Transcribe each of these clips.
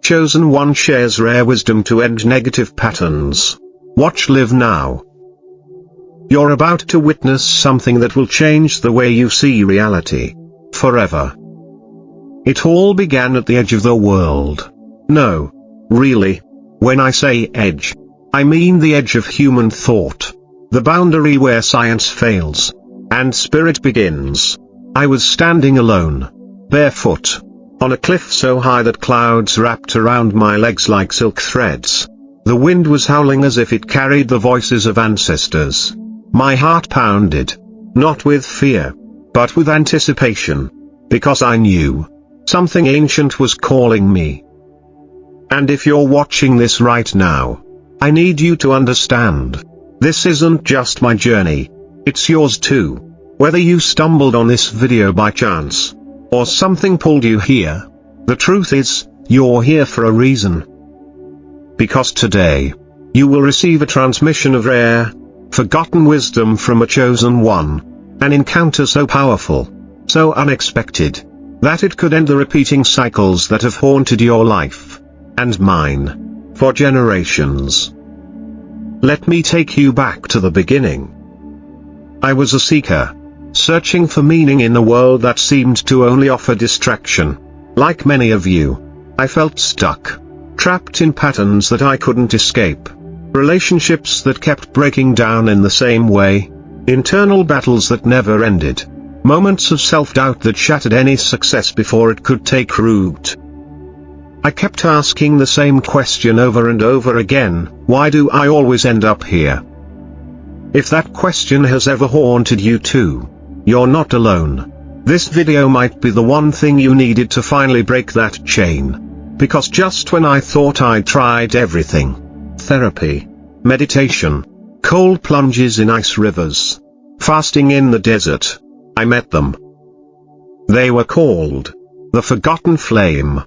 Chosen One shares rare wisdom to end negative patterns. Watch Live Now. You're about to witness something that will change the way you see reality. Forever. It all began at the edge of the world. No. Really. When I say edge, I mean the edge of human thought. The boundary where science fails, and spirit begins. I was standing alone, barefoot, on a cliff so high that clouds wrapped around my legs like silk threads. The wind was howling as if it carried the voices of ancestors. My heart pounded, not with fear, but with anticipation, because I knew something ancient was calling me. And if you're watching this right now, I need you to understand. This isn't just my journey, it's yours too. Whether you stumbled on this video by chance, or something pulled you here, the truth is, you're here for a reason. Because today, you will receive a transmission of rare, forgotten wisdom from a chosen one, an encounter so powerful, so unexpected, that it could end the repeating cycles that have haunted your life, and mine, for generations. Let me take you back to the beginning. I was a seeker, searching for meaning in a world that seemed to only offer distraction. Like many of you, I felt stuck, trapped in patterns that I couldn't escape, relationships that kept breaking down in the same way, internal battles that never ended, moments of self-doubt that shattered any success before it could take root. I kept asking the same question over and over again: why do I always end up here? If that question has ever haunted you too, you're not alone. This video might be the one thing you needed to finally break that chain. Because just when I thought I'd tried everything, therapy, meditation, cold plunges in ice rivers, fasting in the desert, I met them. They were called the Forgotten Flame.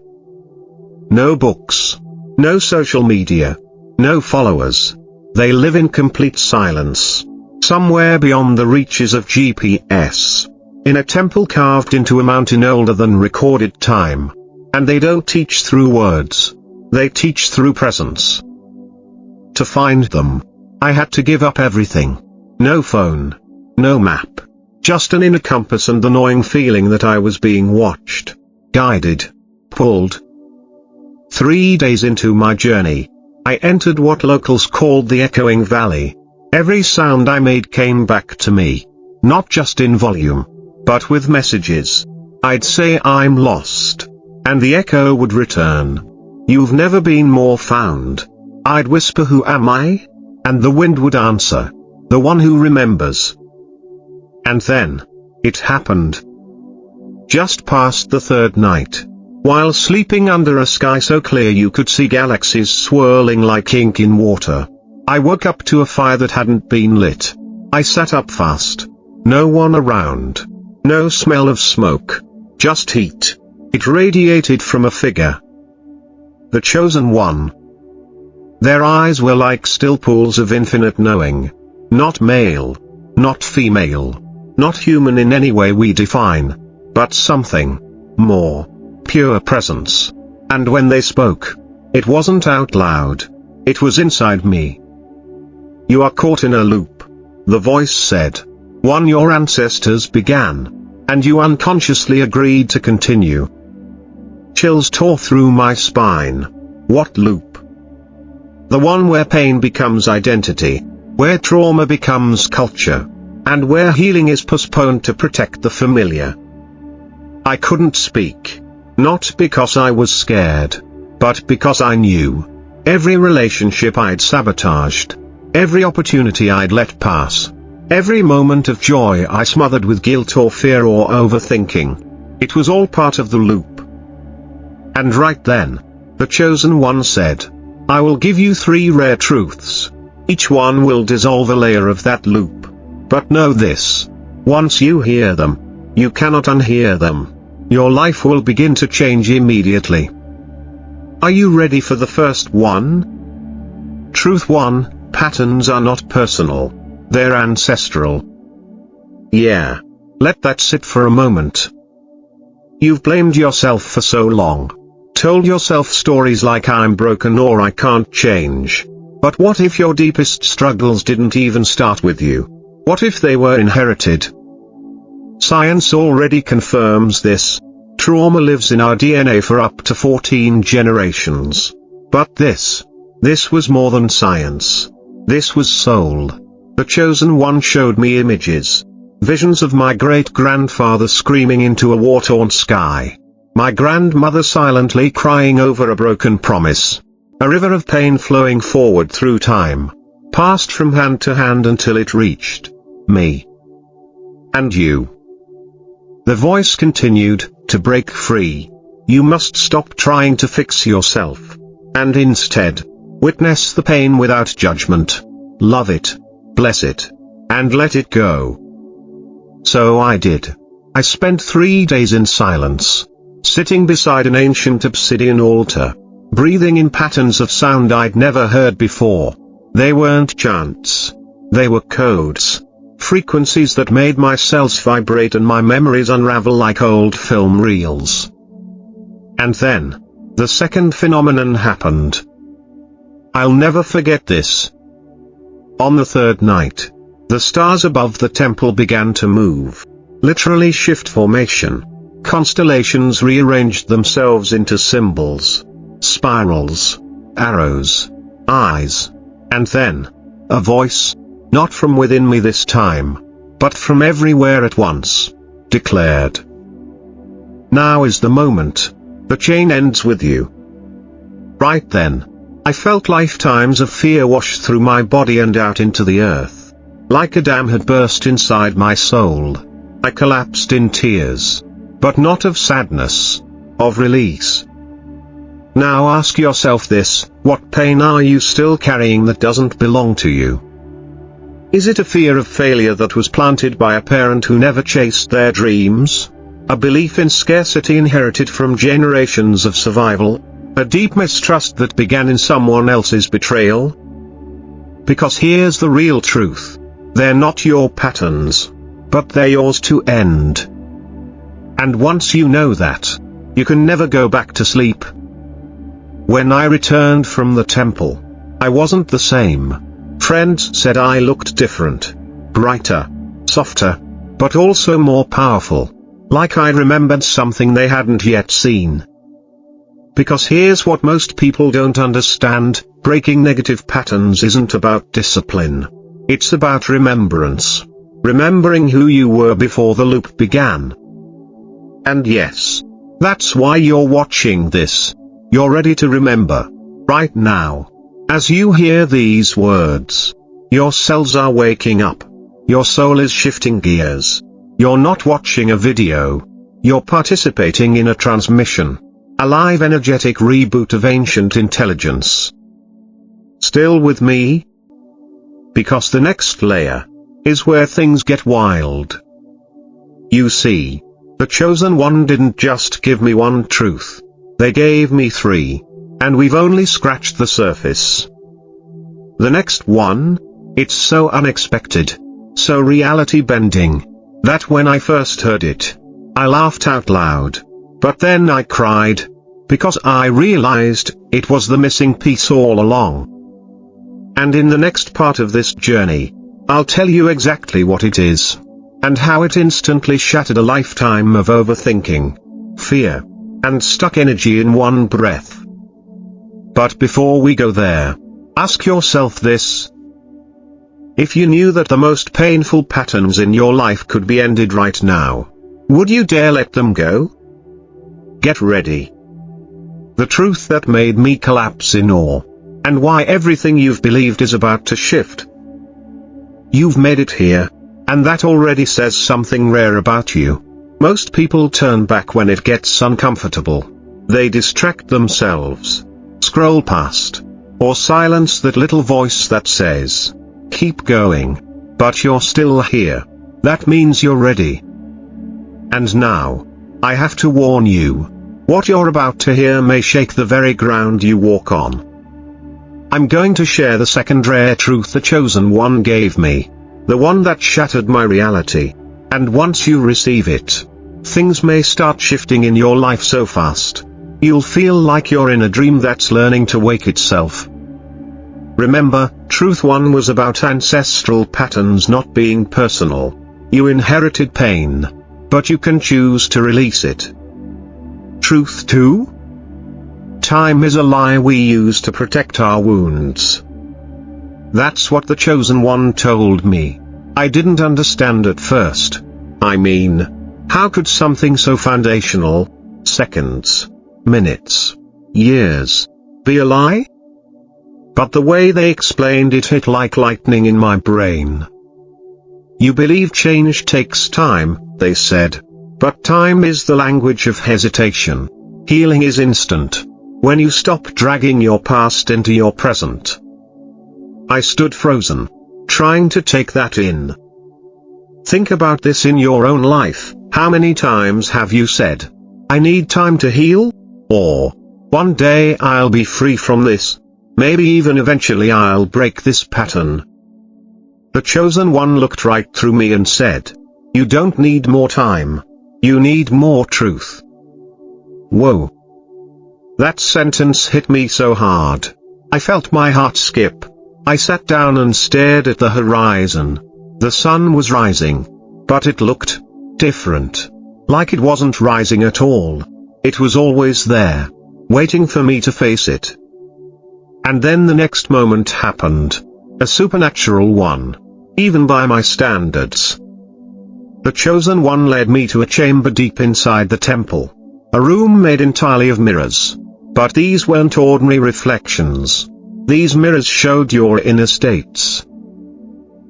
No books, no social media, no followers. They live in complete silence, somewhere beyond the reaches of GPS, in a temple carved into a mountain older than recorded time. And they don't teach through words, they teach through presence. To find them, I had to give up everything. No phone, no map, just an inner compass and the gnawing feeling that I was being watched, guided, pulled. 3 days into my journey, I entered what locals called the Echoing Valley. Every sound I made came back to me, not just in volume, but with messages. I'd say I'm lost, and the echo would return. You've never been more found. I'd whisper, who am I? And the wind would answer, the one who remembers. And then, it happened. Just past the third night, while sleeping under a sky so clear you could see galaxies swirling like ink in water, I woke up to a fire that hadn't been lit. I sat up fast. No one around. No smell of smoke. Just heat. It radiated from a figure. The Chosen One. Their eyes were like still pools of infinite knowing. Not male. Not female. Not human in any way we define. But something more. Pure presence. And when they spoke, it wasn't out loud. It was inside me. You are caught in a loop, the voice said. One your ancestors began, and you unconsciously agreed to continue. Chills tore through my spine. What loop? The one where pain becomes identity, where trauma becomes culture, and where healing is postponed to protect the familiar. I couldn't speak. Not because I was scared, but because I knew. Every relationship I'd sabotaged, every opportunity I'd let pass, every moment of joy I smothered with guilt or fear or overthinking, it was all part of the loop. And right then, the Chosen One said, I will give you 3 rare truths. Each one will dissolve a layer of that loop. But know this: once you hear them, you cannot unhear them. Your life will begin to change immediately. Are you ready for the first one? Truth 1, patterns are not personal. They're ancestral. Yeah. Let that sit for a moment. You've blamed yourself for so long. told yourself stories like I'm broken or I can't change. But what if your deepest struggles didn't even start with you? What if they were inherited? Science already confirms this. Trauma lives in our DNA for up to 14 generations. But this was more than science. This was soul. The Chosen One showed me images. Visions of my great-grandfather screaming into a war-torn sky. My grandmother silently crying over a broken promise. A river of pain flowing forward through time. Passed from hand to hand until it reached me. And you. The voice continued, to break free. You must stop trying to fix yourself. And instead, witness the pain without judgment. Love it, bless it, and let it go. So I did. I spent 3 days in silence, sitting beside an ancient obsidian altar, breathing in patterns of sound I'd never heard before. They weren't chants. They were codes. Frequencies that made my cells vibrate and my memories unravel like old film reels. And then, the second phenomenon happened. I'll never forget this. On the third night, the stars above the temple began to move. Literally shift formation. Constellations rearranged themselves into symbols, spirals, arrows, eyes. And then, a voice, not from within me this time, but from everywhere at once, declared. Now is the moment. The chain ends with you. Right then, I felt lifetimes of fear wash through my body and out into the earth. Like a dam had burst inside my soul. I collapsed in tears. But not of sadness, of release. Now ask yourself this, what pain are you still carrying that doesn't belong to you? Is it a fear of failure that was planted by a parent who never chased their dreams? A belief in scarcity inherited from generations of survival? A deep mistrust that began in someone else's betrayal? Because here's the real truth. They're not your patterns, but they're yours to end. And once you know that, you can never go back to sleep. When I returned from the temple, I wasn't the same. Friends said I looked different. Brighter, softer, but also more powerful. Like I remembered something they hadn't yet seen. Because here's what most people don't understand, breaking negative patterns isn't about discipline. It's about remembrance. Remembering who you were before the loop began. And yes, that's why you're watching this. You're ready to remember. Right now. As you hear these words, your cells are waking up. Your soul is shifting gears. You're not watching a video. You're participating in a transmission. A live energetic reboot of ancient intelligence. Still with me? Because the next layer is where things get wild. You see, the Chosen One didn't just give me one truth. They gave me 3. And we've only scratched the surface. The next one, it's so unexpected, so reality bending, that when I first heard it, I laughed out loud. But then I cried, because I realized it was the missing piece all along. And in the next part of this journey, I'll tell you exactly what it is, and how it instantly shattered a lifetime of overthinking, fear, and stuck energy in one breath. But before we go there, ask yourself this. If you knew that the most painful patterns in your life could be ended right now, would you dare let them go? Get ready. The truth that made me collapse in awe, and why everything you've believed is about to shift. You've made it here, and that already says something rare about you. Most people turn back when it gets uncomfortable. They distract themselves, scroll past, or silence that little voice that says, keep going. But you're still here. That means you're ready. And now, I have to warn you. What you're about to hear may shake the very ground you walk on. I'm going to share the second rare truth the Chosen One gave me. The one that shattered my reality. And once you receive it, things may start shifting in your life so fast you'll feel like you're in a dream that's learning to wake itself. Remember, Truth 1 was about ancestral patterns not being personal. You inherited pain, but you can choose to release it. Truth 2? Time is a lie we use to protect our wounds. That's what the Chosen One told me. I didn't understand at first. I mean, how could something so foundational, seconds, minutes, years, be a lie? But the way they explained it hit like lightning in my brain. You believe change takes time, they said. But time is the language of hesitation. Healing is instant. When you stop dragging your past into your present. I stood frozen, trying to take that in. Think about this in your own life. How many times have you said, I need time to heal? Or, one day I'll be free from this. Maybe even eventually I'll break this pattern. The Chosen One looked right through me and said, you don't need more time. You need more truth. Whoa. That sentence hit me so hard. I felt my heart skip. I sat down and stared at the horizon. The sun was rising. But it looked different. Like it wasn't rising at all. It was always there, waiting for me to face it. And then the next moment happened. A supernatural one. Even by my standards. The Chosen One led me to a chamber deep inside the temple. A room made entirely of mirrors. But these weren't ordinary reflections. These mirrors showed your inner states.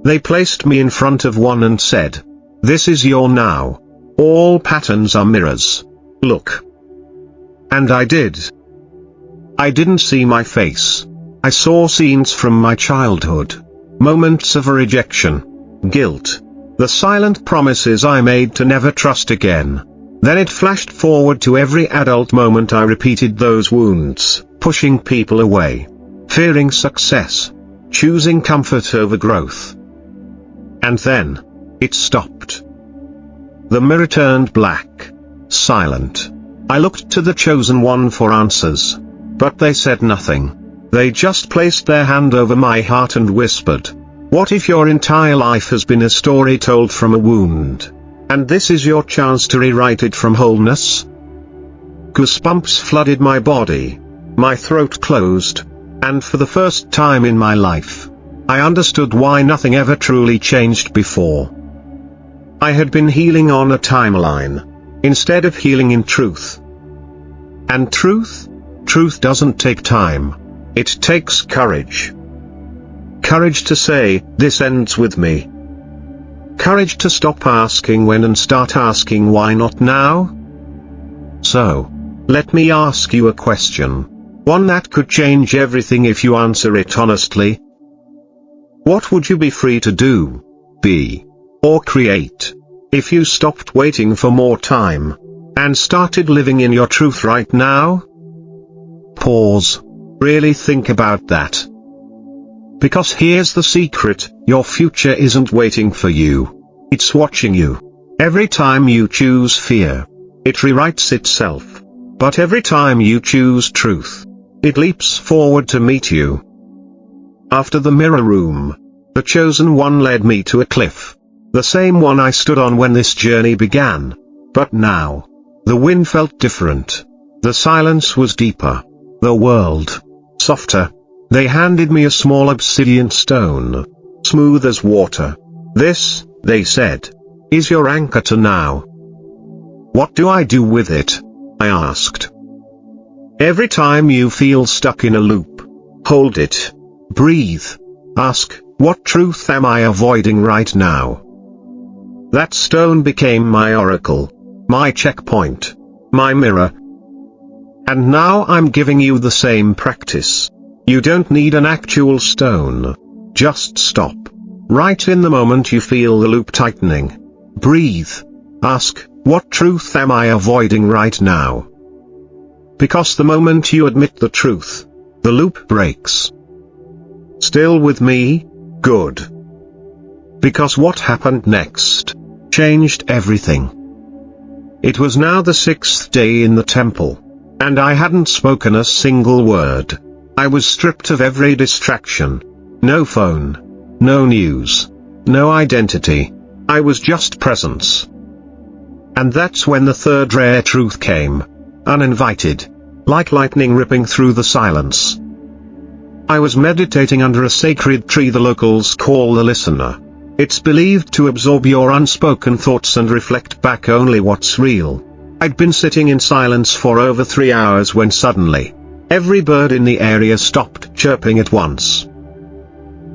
They placed me in front of one and said, this is your now. All patterns are mirrors. Look. And I did. I didn't see my face. I saw scenes from my childhood. Moments of rejection. Guilt. The silent promises I made to never trust again. Then it flashed forward to every adult moment I repeated those wounds, pushing people away. Fearing success. Choosing comfort over growth. And then, it stopped. The mirror turned black. Silent. I looked to the Chosen One for answers. But they said nothing. They just placed their hand over my heart and whispered, what if your entire life has been a story told from a wound? And this is your chance to rewrite it from wholeness? Goosebumps flooded my body. My throat closed. And for the first time in my life, I understood why nothing ever truly changed before. I had been healing on a timeline, instead of healing in truth. And truth? Truth doesn't take time. It takes courage. Courage to say, this ends with me. Courage to stop asking when and start asking why not now? So, let me ask you a question. One that could change everything if you answer it honestly. What would you be free to do, be, or create, if you stopped waiting for more time, and started living in your truth right now? Pause. Really think about that. Because here's the secret, your future isn't waiting for you. It's watching you. Every time you choose fear, it rewrites itself. But every time you choose truth, it leaps forward to meet you. After the mirror room, the Chosen One led me to a cliff. The same one I stood on when this journey began. But now, the wind felt different. The silence was deeper. The world, softer. They handed me a small obsidian stone, smooth as water. This, they said, is your anchor to now. What do I do with it? I asked. Every time you feel stuck in a loop, hold it. Breathe. Ask, what truth am I avoiding right now? That stone became my oracle, my checkpoint, my mirror. And now I'm giving you the same practice. You don't need an actual stone. Just stop. Right in the moment you feel the loop tightening. Breathe. Ask, what truth am I avoiding right now? Because the moment you admit the truth, the loop breaks. Still with me? Good. Because what happened next changed everything. It was now the 6th day in the temple. And I hadn't spoken a single word. I was stripped of every distraction. No phone. No news. No identity. I was just presence. And that's when the third rare truth came. Uninvited. Like lightning ripping through the silence. I was meditating under a sacred tree the locals call the listener. It's believed to absorb your unspoken thoughts and reflect back only what's real. I'd been sitting in silence for over 3 hours when suddenly, every bird in the area stopped chirping at once.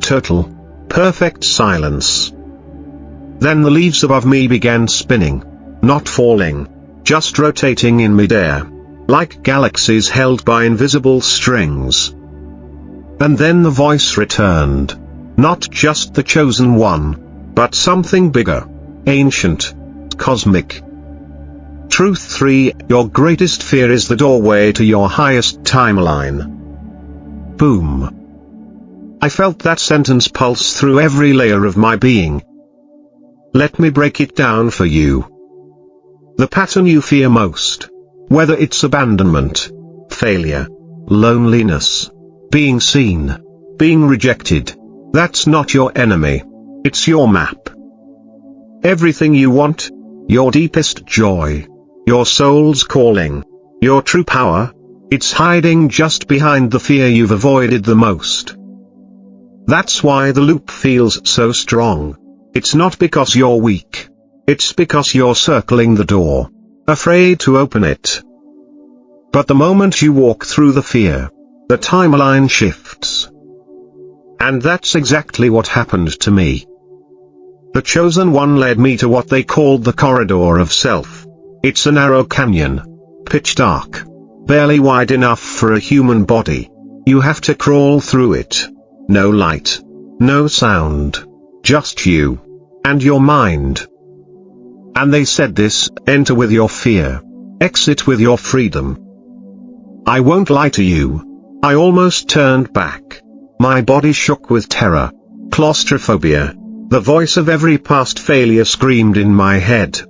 Total, perfect silence. Then the leaves above me began spinning. Not falling. Just rotating in midair. Like galaxies held by invisible strings. And then the voice returned. Not just the chosen one, but something bigger. Ancient. Cosmic. Truth 3, your greatest fear is the doorway to your highest timeline. Boom. I felt that sentence pulse through every layer of my being. Let me break it down for you. The pattern you fear most. Whether it's abandonment, failure, loneliness, being seen, being rejected. That's not your enemy. It's your map. Everything you want, your deepest joy, your soul's calling, your true power, it's hiding just behind the fear you've avoided the most. That's why the loop feels so strong. It's not because you're weak. It's because you're circling the door, afraid to open it. But the moment you walk through the fear, the timeline shifts. And that's exactly what happened to me. The chosen one led me to what they called the corridor of self. It's a narrow canyon, pitch dark, barely wide enough for a human body. You have to crawl through it. No light, no sound, just you and your mind. And they said this: enter with your fear, exit with your freedom. I won't lie to you. I almost turned back. My body shook with terror, claustrophobia. The voice of every past failure screamed in my head.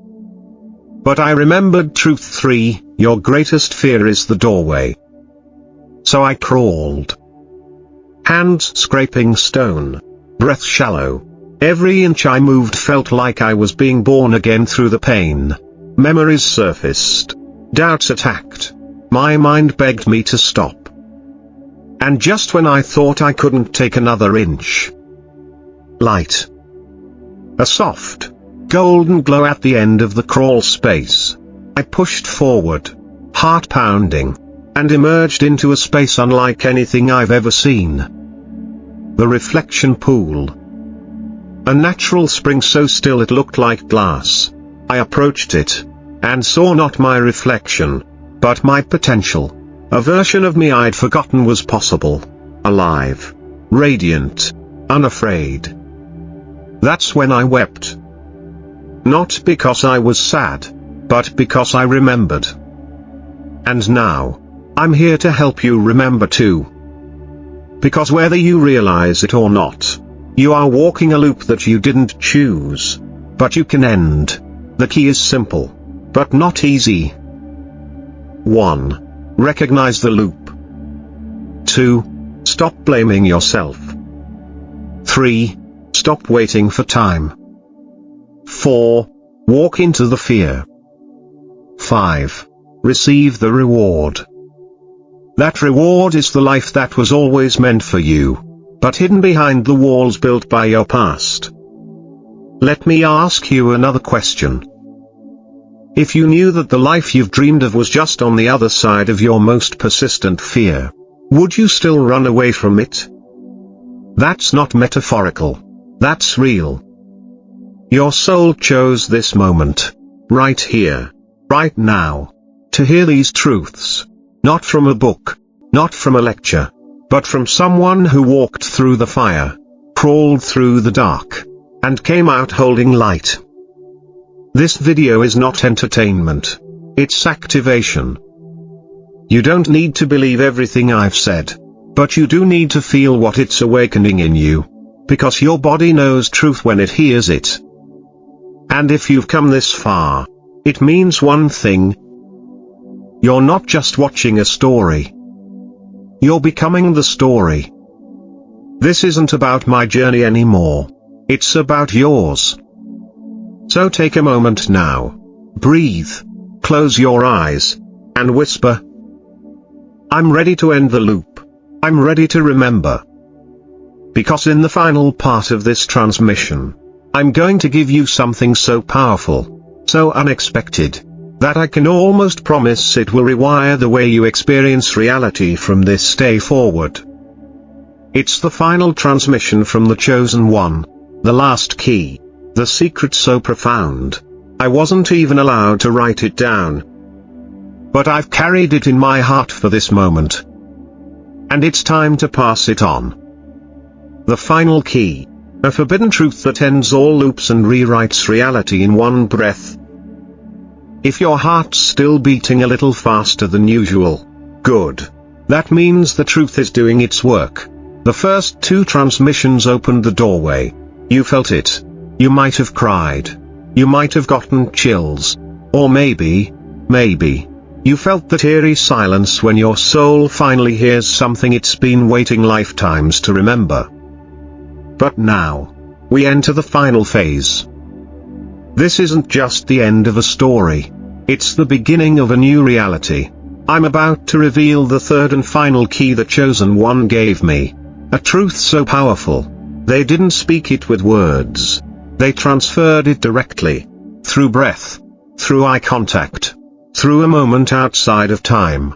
But I remembered truth 3, your greatest fear is the doorway. So I crawled. Hands scraping stone. Breath shallow. Every inch I moved felt like I was being born again through the pain. Memories surfaced. Doubts attacked. My mind begged me to stop. And just when I thought I couldn't take another inch. Light. A soft, golden glow at the end of the crawl space. I pushed forward, heart pounding, and emerged into a space unlike anything I've ever seen. The reflection pool. A natural spring so still it looked like glass. I approached it, and saw not my reflection, but my potential. A version of me I'd forgotten was possible. Alive. Radiant. Unafraid. That's when I wept. Not because I was sad, but because I remembered. And now, I'm here to help you remember too. Because whether you realize it or not, you are walking a loop that you didn't choose, but you can end. The key is simple, but not easy. 1. Recognize the loop. 2. Stop blaming yourself. 3. Stop waiting for time. 4. Walk into the fear. 5. Receive the reward. That reward is the life that was always meant for you, but hidden behind the walls built by your past. Let me ask you another question. If you knew that the life you've dreamed of was just on the other side of your most persistent fear, would you still run away from it? That's not metaphorical. That's real. Your soul chose this moment, right here, right now, to hear these truths. Not from a book, not from a lecture, but from someone who walked through the fire, crawled through the dark, and came out holding light. This video is not entertainment. It's activation. You don't need to believe everything I've said, but you do need to feel what it's awakening in you, because your body knows truth when it hears it. And if you've come this far, it means one thing. You're not just watching a story. You're becoming the story. This isn't about my journey anymore. It's about yours. So take a moment now. Breathe. Close your eyes. And whisper. I'm ready to end the loop. I'm ready to remember. Because in the final part of this transmission, I'm going to give you something so powerful, so unexpected, that I can almost promise it will rewire the way you experience reality from this day forward. It's the final transmission from the Chosen One, the last key, the secret so profound, I wasn't even allowed to write it down. But I've carried it in my heart for this moment. And it's time to pass it on. The final key, a forbidden truth that ends all loops and rewrites reality in one breath. If your heart's still beating a little faster than usual, good. That means the truth is doing its work. The first 2 transmissions opened the doorway. You felt it. You might have cried. You might have gotten chills. Or maybe, you felt that eerie silence when your soul finally hears something it's been waiting lifetimes to remember. But now, we enter the final phase. This isn't just the end of a story. It's the beginning of a new reality. I'm about to reveal the third and final key the Chosen One gave me. A truth so powerful. They didn't speak it with words. They transferred it directly. Through breath. Through eye contact. Through a moment outside of time.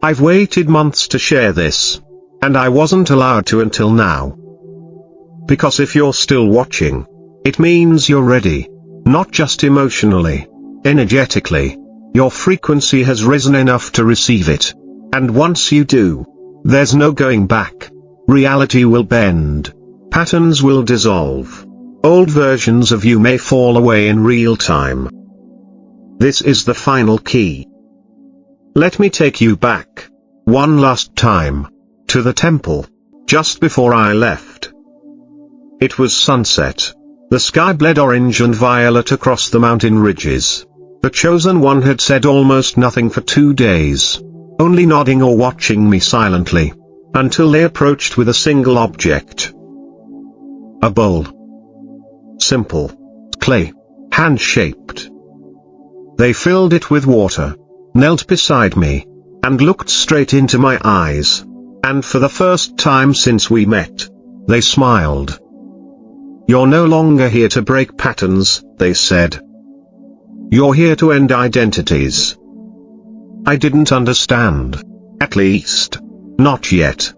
I've waited months to share this. And I wasn't allowed to until now. Because if you're still watching, it means you're ready. Not just emotionally. Energetically. Your frequency has risen enough to receive it. And once you do, there's no going back. Reality will bend. Patterns will dissolve. Old versions of you may fall away in real time. This is the final key. Let me take you back, one last time, to the temple, just before I left. It was sunset. The sky bled orange and violet across the mountain ridges. The Chosen One had said almost nothing for 2 days, only nodding or watching me silently, until they approached with a single object. A bowl. Simple. Clay. Hand-shaped. They filled it with water, knelt beside me, and looked straight into my eyes. And for the first time since we met, they smiled. You're no longer here to break patterns, they said. You're here to end identities. I didn't understand. At least, not yet.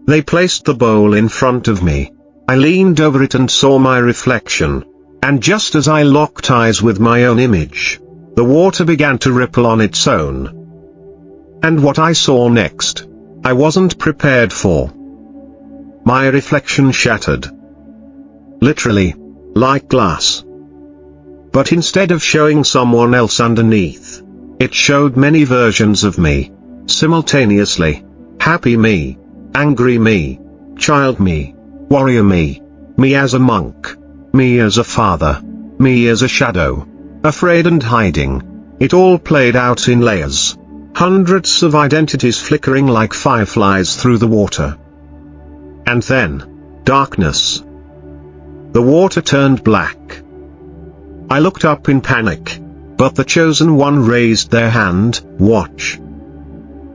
They placed the bowl in front of me. I leaned over it and saw my reflection. And just as I locked eyes with my own image, the water began to ripple on its own. And what I saw next, I wasn't prepared for. My reflection shattered. Literally, like glass. But instead of showing someone else underneath, it showed many versions of me, simultaneously. Happy me, angry me, child me, warrior me as a monk, me as a father, me as a shadow, afraid and hiding. It all played out in layers. Hundreds of identities flickering like fireflies through the water. And then, darkness. The water turned black. I looked up in panic, but the Chosen One raised their hand. Watch.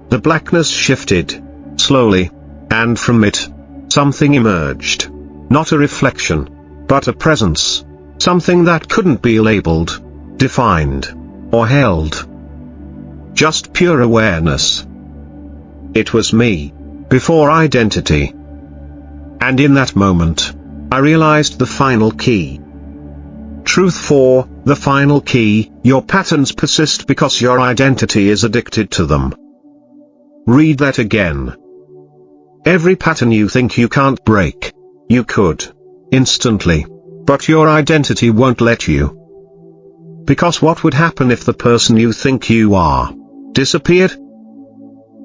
The blackness shifted, slowly, and from it, something emerged. Not a reflection, but a presence. Something that couldn't be labeled, defined, or held. Just pure awareness. It was me, before identity. And in that moment, I realized the final key. Truth 4, the final key, your patterns persist because your identity is addicted to them. Read that again. Every pattern you think you can't break, you could, instantly, but your identity won't let you. Because what would happen if the person you think you are, disappeared?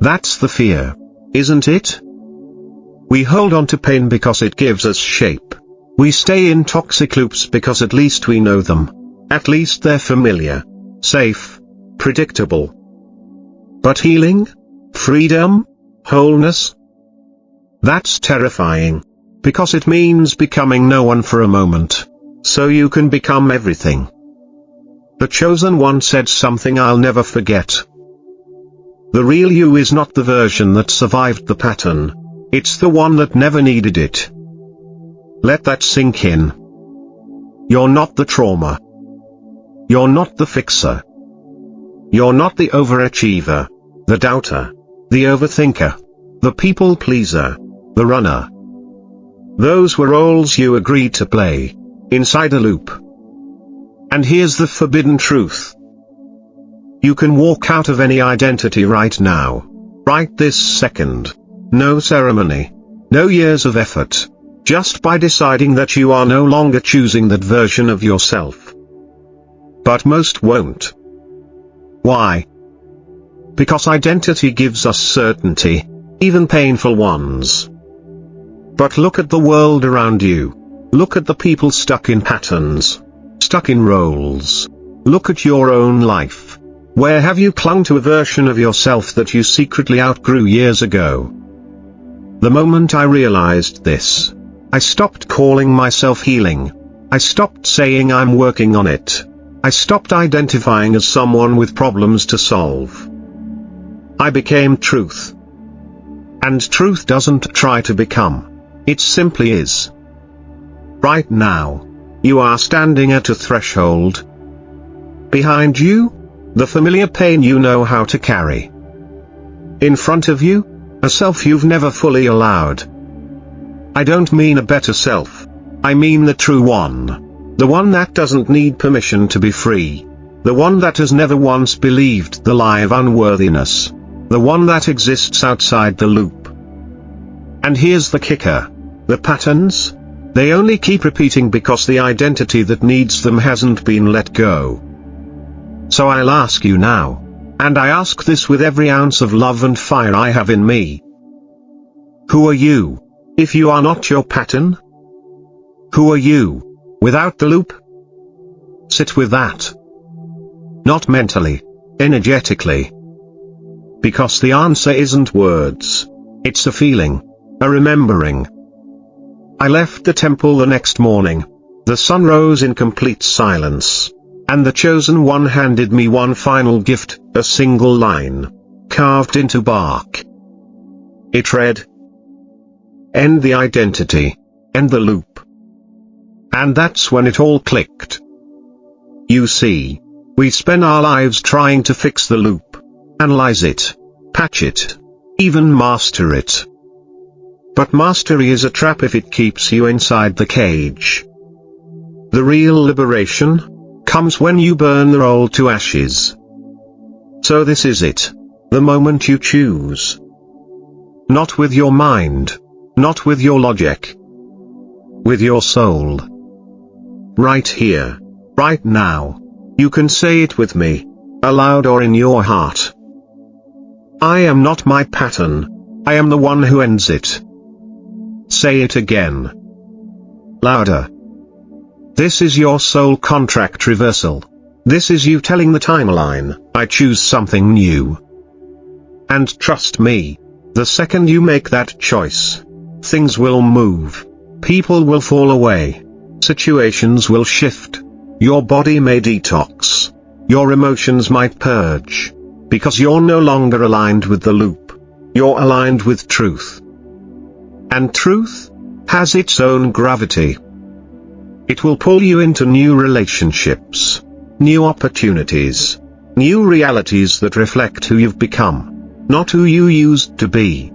That's the fear, isn't it? We hold on to pain because it gives us shape. We stay in toxic loops because at least we know them. At least they're familiar, safe, predictable. But healing? Freedom? Wholeness? That's terrifying. Because it means becoming no one for a moment, so you can become everything. The chosen one said something I'll never forget. The real you is not the version that survived the pattern. It's the one that never needed it. Let that sink in. You're not the trauma. You're not the fixer. You're not the overachiever, the doubter, the overthinker, the people pleaser, the runner. Those were roles you agreed to play, inside a loop. And here's the forbidden truth. You can walk out of any identity right now, right this second. No ceremony, no years of effort, just by deciding that you are no longer choosing that version of yourself. But most won't. Why? Because identity gives us certainty, even painful ones. But look at the world around you. Look at the people stuck in patterns, stuck in roles. Look at your own life. Where have you clung to a version of yourself that you secretly outgrew years ago? The moment I realized this, I stopped calling myself healing. I stopped saying I'm working on it. I stopped identifying as someone with problems to solve. I became truth. And truth doesn't try to become. It simply is. Right now, you are standing at a threshold. Behind you, the familiar pain you know how to carry. In front of you, a self you've never fully allowed. I don't mean a better self. I mean the true one. The one that doesn't need permission to be free. The one that has never once believed the lie of unworthiness. The one that exists outside the loop. And here's the kicker. The patterns? They only keep repeating because the identity that needs them hasn't been let go. So I'll ask you now. And I ask this with every ounce of love and fire I have in me. Who are you, if you are not your pattern? Who are you, without the loop? Sit with that. Not mentally, energetically. Because the answer isn't words. It's a feeling, a remembering. I left the temple the next morning. The sun rose in complete silence. And the chosen one handed me one final gift, a single line, carved into bark. It read, "End the identity, end the loop." And that's when it all clicked. You see, we spend our lives trying to fix the loop, analyze it, patch it, even master it. But mastery is a trap if it keeps you inside the cage. The real liberation comes when you burn the old to ashes. So this is it, the moment you choose. Not with your mind, not with your logic. With your soul. Right here, right now, you can say it with me, aloud or in your heart. I am not my pattern, I am the one who ends it. Say it again. Louder. This is your soul contract reversal. This is you telling the timeline, I choose something new. And trust me, the second you make that choice, things will move. People will fall away. Situations will shift. Your body may detox. Your emotions might purge. Because you're no longer aligned with the loop. You're aligned with truth. And truth has its own gravity. It will pull you into new relationships, new opportunities, new realities that reflect who you've become, not who you used to be.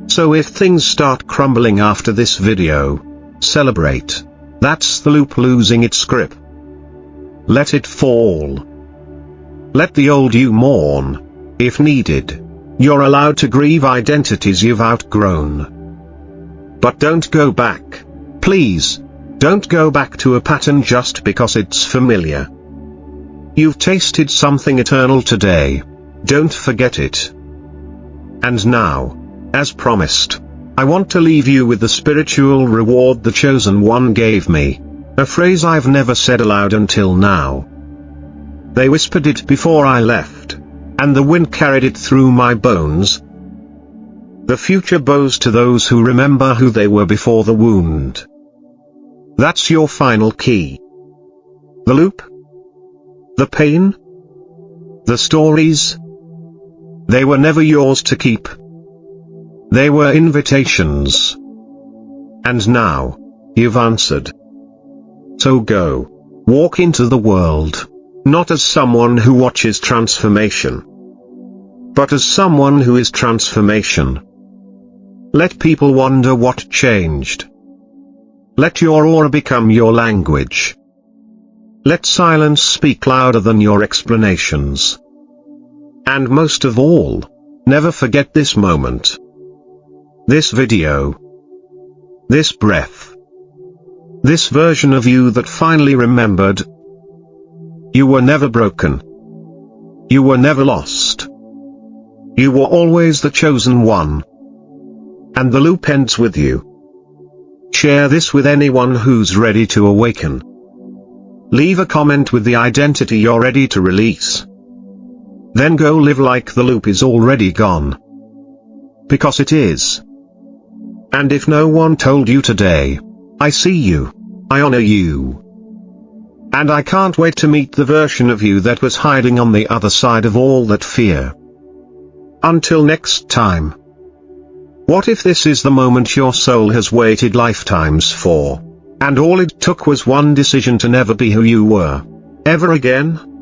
So if things start crumbling after this video, celebrate. That's the loop losing its grip. Let it fall. Let the old you mourn. If needed, you're allowed to grieve identities you've outgrown. But don't go back. Please. Don't go back to a pattern just because it's familiar. You've tasted something eternal today. Don't forget it. And now, as promised, I want to leave you with the spiritual reward the chosen one gave me. A phrase I've never said aloud until now. They whispered it before I left, and the wind carried it through my bones. The future bows to those who remember who they were before the wound. That's your final key. The loop? The pain? The stories? They were never yours to keep. They were invitations. And now, you've answered. So go. Walk into the world, not as someone who watches transformation, but as someone who is transformation. Let people wonder what changed. Let your aura become your language. Let silence speak louder than your explanations. And most of all, never forget this moment. This video. This breath. This version of you that finally remembered. You were never broken. You were never lost. You were always the chosen one. And the loop ends with you. Share this with anyone who's ready to awaken. Leave a comment with the identity you're ready to release. Then go live like the loop is already gone. Because it is. And if no one told you today, I see you, I honor you. And I can't wait to meet the version of you that was hiding on the other side of all that fear. Until next time. What if this is the moment your soul has waited lifetimes for, and all it took was one decision to never be who you were, ever again?